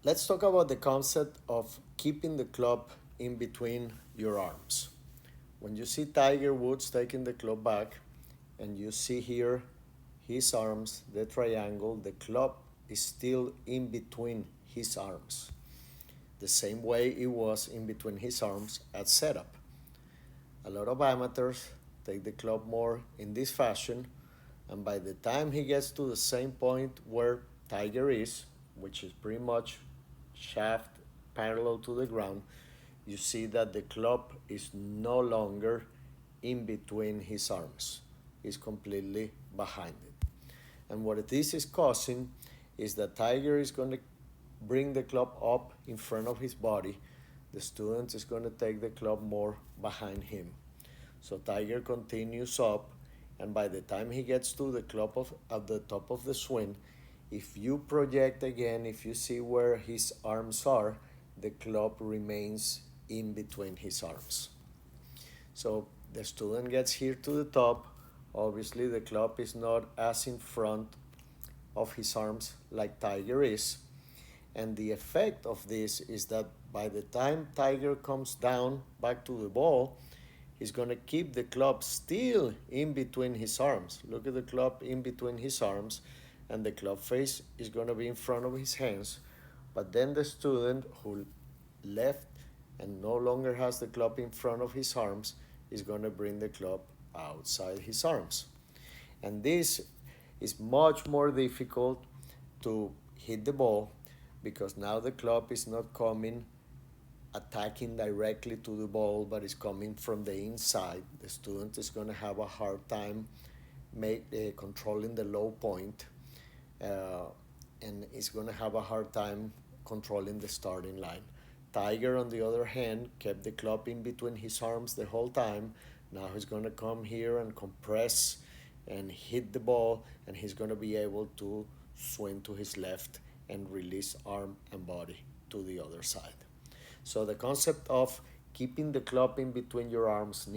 Let's talk about the concept of keeping the club in between your arms. When you see Tiger Woods taking the club back, and you see here his arms, the triangle, the club is still in between his arms, the same way it was in between his arms at setup. A lot of amateurs take the club more in this fashion, and by the time he gets to the same point where Tiger is, which is pretty much shaft parallel to the ground, you see that the club is no longer in between his arms. It's completely behind it. And what this is causing is that Tiger is going to bring the club up in front of his body. The student is going to take the club more behind him. So Tiger continues up, and by the time he gets to the club at the top of the swing, if you project again, if you see where his arms are, the club remains in between his arms. So the student gets here to the top. Obviously, the club is not as in front of his arms like Tiger is. And the effect of this is that by the time Tiger comes down back to the ball, he's going to keep the club still in between his arms. Look at the club in between his arms, and the club face is going to be in front of his hands. But then the student who left and no longer has the club in front of his arms is going to bring the club outside his arms. And this is much more difficult to hit the ball because now the club is not coming attacking directly to the ball, but is coming from the inside. The student is going to have a hard time controlling the low point, uh, and is going to have a hard time controlling the starting line. Tiger, on the other hand, kept the club in between his arms the whole time. Now he's going to come here and compress and hit the ball, and he's going to be able to swing to his left and release arm and body to the other side. So the concept of keeping the club in between your arms,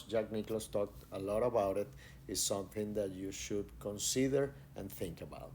Jack Nicklaus talked a lot about it, is something that you should consider and think about.